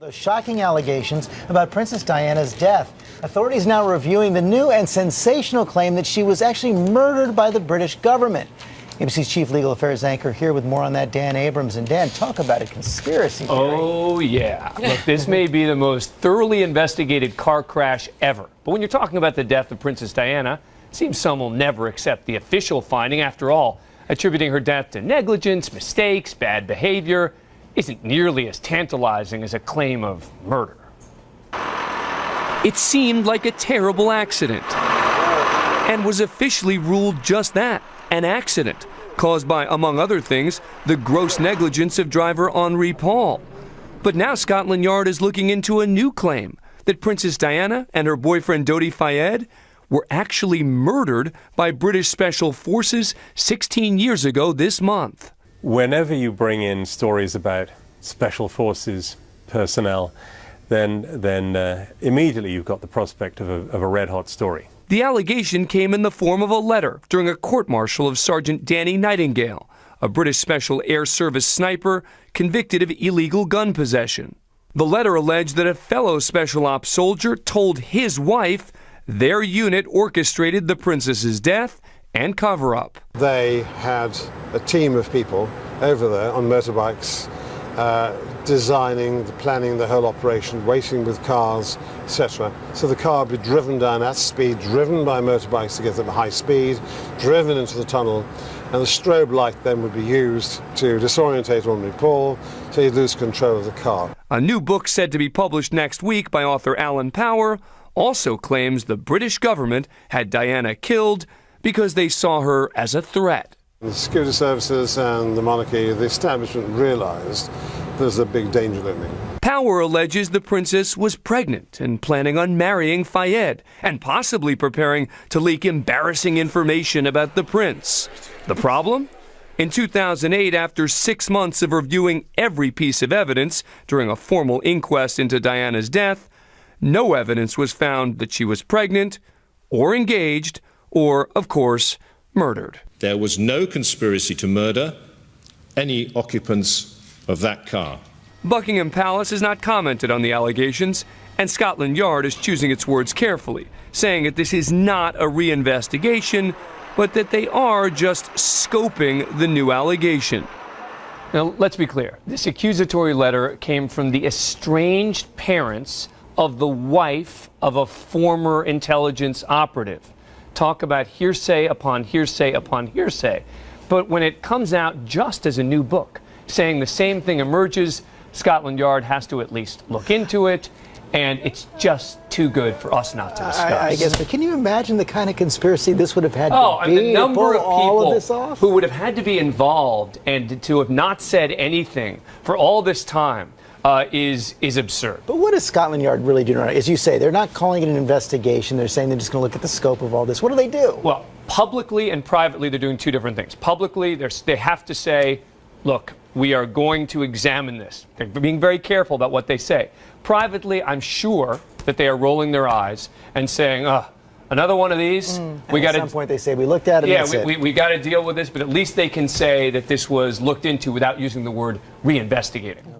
Those shocking allegations about Princess Diana's death. Authorities now reviewing the new and sensational claim that she was actually murdered by the British government. ABC's chief legal affairs anchor here with more on that, Dan Abrams. And Dan, talk about a conspiracy theory. Oh, yeah. Look, this may be the most thoroughly investigated car crash ever. But when you're talking about the death of Princess Diana, it seems some will never accept the official finding. After all, attributing her death to negligence, mistakes, bad behavior isn't nearly as tantalizing as a claim of murder. It seemed like a terrible accident and was officially ruled just that, an accident, caused by, among other things, the gross negligence of driver Henri Paul. But now Scotland Yard is looking into a new claim that Princess Diana and her boyfriend Dodi Fayed were actually murdered by British Special Forces 16 years ago this month. Whenever you bring in stories about Special Forces personnel, then immediately you've got the prospect of a red-hot story. The allegation came in the form of a letter during a court-martial of Sergeant Danny Nightingale, a British Special Air Service sniper convicted of illegal gun possession. The letter alleged that a fellow Special Ops soldier told his wife their unit orchestrated the princess's death and cover-up. They had a team of people over there on motorbikes, designing, planning the whole operation, waiting with cars, etc. So the car would be driven down at speed, driven by motorbikes to get them at high speed, driven into the tunnel, and the strobe light then would be used to disorientate Henri Paul, so he'd lose control of the car. A new book said to be published next week by author Alan Power also claims the British government had Diana killed because they saw her as a threat. The security services and the monarchy, the establishment realized there's a big danger looming. Power alleges the princess was pregnant and planning on marrying Fayed and possibly preparing to leak embarrassing information about the prince. The problem? In 2008, after 6 months of reviewing every piece of evidence during a formal inquest into Diana's death, no evidence was found that she was pregnant or engaged or, of course, murdered. There was no conspiracy to murder any occupants of that car. Buckingham Palace has not commented on the allegations, and Scotland Yard is choosing its words carefully, saying that this is not a reinvestigation, but that they are just scoping the new allegation. Now, let's be clear. This accusatory letter came from the estranged parents of the wife of a former intelligence operative. Talk about hearsay upon hearsay upon hearsay. But when it comes out just as a new book, saying the same thing emerges, Scotland Yard has to at least look into it, and it's just too good for us not to discuss. I guess, but can you imagine the kind of conspiracy this would have had to be? And the number of all of this people off? who would have had to be involved and to have not said anything for all this time is absurd. But what does Scotland Yard really do? As you say, they're not calling it an investigation. They're saying they're just going to look at the scope of all this. What do they do? Well, publicly and privately, they're doing two different things. Publicly, they have to say, look, we are going to examine this. They're being very careful about what they say. Privately, I'm sure that they are rolling their eyes and saying, another one of these. We got at some point they say we looked at it. Yeah, that's we got to deal with this, but at least they can say that this was looked into without using the word reinvestigating.